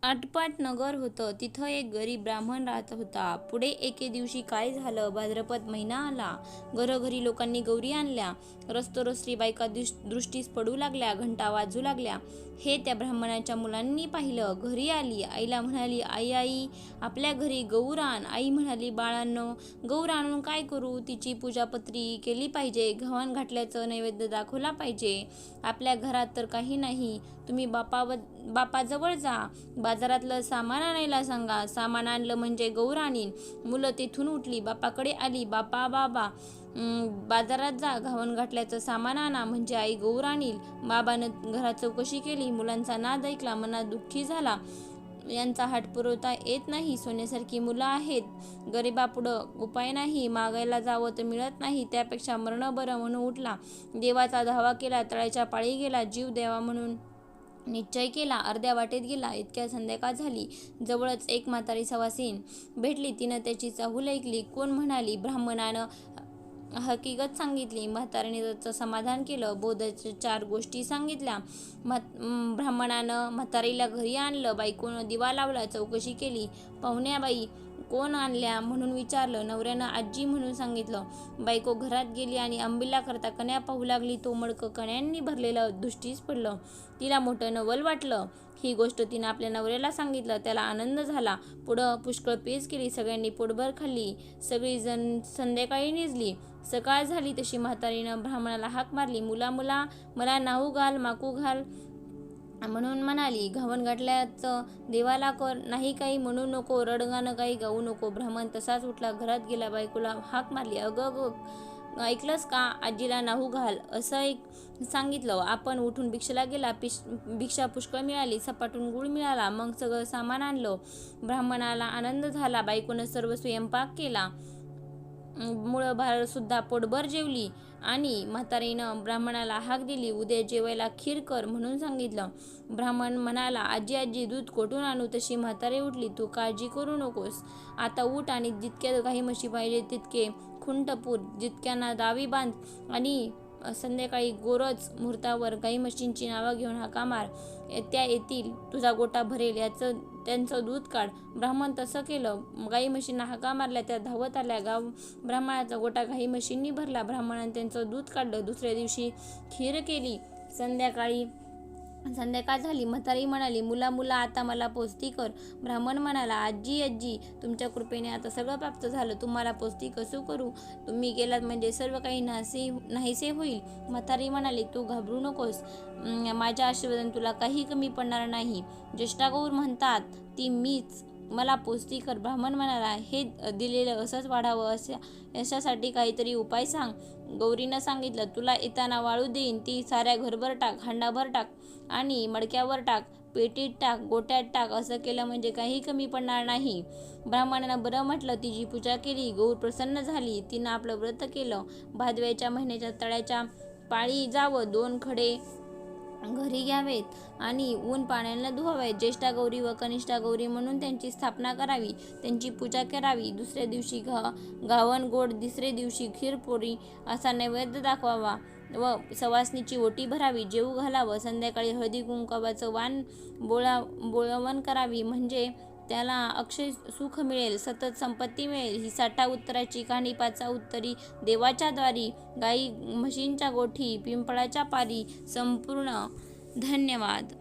आटपाट नगर होतं. तिथं एक गरीब ब्राह्मण राहत होता. पुढे एके दिवशी काय झालं, भाद्रपद महिना आला. घरोघरी लोकांनी गौरी आणल्या. रस्तोरस्ती बायका दृष्टीस पडू लागल्या, घंटा वाजू लागल्या. हे त्या ब्राह्मणाच्या मुलांनी पाहिलं. घरी आली, आईला म्हणाली, आई आई आपल्या घरी गौर आण. आई म्हणाली, बाळांनो गौर आणून काय करू, तिची पूजापत्री केली पाहिजे, घावन घातल्याचं नैवेद्य दाखवला पाहिजे. आपल्या घरात तर काही नाही. तुम्ही बापाजवळ जा, बाजारातलं सामान आणायला सांगा. सामान आणलं म्हणजे गौर आणीन. मुलं तेथून उठली, बापाकडे आली. बाबा बाजारात जा, घावन घातल्याचं सामान आणा म्हणजे आई गौर आणील. बाबानं घरात चौकशी केली, मुलांचा नाद ऐकला, मनात दुःखी झाला. यांचा हाट पुरवता येत नाही, सोन्यासारखी मुलं आहेत, गरिबापुढं उपाय नाही, मागायला जावं तर मिळत नाही, त्यापेक्षा मरण बरं म्हणून उठला. देवाचा धावा केला, तळ्याच्या पाळी गेला, जीव द्यावा म्हणून निश्चय केला. अर्ध्या वाटेत गेला, इतक्या संध्याकाळ झाली. जवळच एक म्हातारी सवासीण भेटली. तिनं त्याची चाहूल ऐकली. कोण म्हणाली. ब्राह्मणानं हकीकत सांगितली. म्हातारीने त्याचं समाधान केलं. बोधाच्या 4 गोष्टी सांगितल्या. ब्राह्मणानं म्हातारीला घरी आणलं. बायकोनं दिवा लावला, चौकशी केली. पाहुण्याबाई कोण आणल्या म्हणून विचारलं. नवऱ्यानं आजी म्हणून सांगितलं. बायको घरात गेली आणि आंबिला करता कण्या पाहू लागली. तो मडकं कण्यांनी भरलेलं दृष्टीस पडलं. तिला मोठं नवल वाटलं. ही गोष्ट तिनं आपल्या नवऱ्याला सांगितलं. त्याला आनंद झाला. पुढं पुष्कळ पेच केली. सगळ्यांनी पोटभर खाल्ली. सगळी जण संध्याकाळी निजली. सकाळ झाली तशी म्हातारीनं ब्राह्मणाला हाक मारली. मुला मला नाहू घाल, माकू घाल म्हणून म्हणाली. घावन घातल्याचं देवाला कर, नाही काही म्हणू नको, रडगाणं काही गाऊ नको. ब्राह्मण तसाच उठला, घरात गेला. बायकोला हाक मारली. अगं ऐकलंस का, आजीला नाहू घाल असं सांगितलं. आपण उठून भिक्षेला गेला. भिक्षा पुष्कळ मिळाली. सपाटून गुळ मिळाला. मग सगळं सामान आणलं. ब्राह्मणाला आनंद झाला. बायकोनं सर्व स्वयंपाक केला. मुळं भार सुद्धा पोटभर जेवली आणि म्हातारीनं ब्राह्मणाला हाक दिली. उद्या जेवायला खीर कर म्हणून सांगितलं. ब्राह्मण म्हणाला, आजी दूध कोठून आणू. तशी म्हातारी उठली. तू काळजी करू नकोस, आता उठ आणि जितक्या गाई म्हशी पाहिजे तितके खुंटपूर, जितक्यांना दावी बांध आणि संध्याकाळी गोरज मुहूर्तावर गाई म्हशींची नावं घेऊन हाका मार. त्या येतील, तुझा गोटा भरेल, त्यांचं दूध काढ. ब्राह्मण तसं केलं. गाई म्हशींना हाका मारल्या, त्या धावत आल्या. ब्राह्मणाचा गोटा गाई म्हशींनी भरला. ब्राह्मणाने त्यांचं दूध काढलं. दुसऱ्या दिवशी खीर केली. संध्याकाळ झाली. म्हातारी म्हणाली, मुला आता मला पोस्ती कर. ब्राह्मण म्हणाला, आजी तुमच्या कृपेने आता सगळं प्राप्त झालं. तुम्हाला पोस्ती कसं करू. तुम्ही गेलात म्हणजे सर्व काही नाहीसे होईल. म्हातारी म्हणाली, तू घाबरू नकोस, माझ्या आशीर्वादाने तुला काही कमी पडणार नाही. ज्येष्ठा गौर म्हणतात ती मीच, मला पोस्ती कर. ब्राह्मण म्हणाला, हे दिलेलं असंच वाढावं, यशासाठी काहीतरी उपाय सांग. गौरीनं सांगितलं, तुला येताना वाळू देईन, ती साऱ्या घरभर टाक, हांडाभर टाक आणि मडक्यावर टाक, पेटीत टाक, गोट्यात टाक. असं केलं म्हणजे काही कमी पडणार नाही. ब्राह्मणानं बरं म्हटलं. तिची पूजा केली. गौर प्रसन्न झाली. तिनं आपलं व्रत केलं. भादव्याच्या महिन्याच्या तळ्याच्या पाळी जावं, 2 खडे घरी घ्यावेत आणि ऊन पाण्याला धुवावेत. ज्येष्ठा गौरी व कनिष्ठा गौरी म्हणून त्यांची स्थापना करावी, त्यांची पूजा करावी. दुसऱ्या दिवशी गावण गोड, तिसऱ्या दिवशी खीरपोळी असा नैवेद्य दाखवावा व सवासणीची ओटी भरावी, जेवू घालावं. संध्याकाळी हळदी कुंकवाचं वाण बोळवण करावी, म्हणजे त्याला अक्षय सुख मिळेल, सतत संपत्ती मिळेल. ही 60 उत्तराची कहाणी. 5 उत्तरी देवाच्या द्वारी, गाई म्हशींच्या गोठी, पिंपळाच्या पारी. संपूर्ण. धन्यवाद.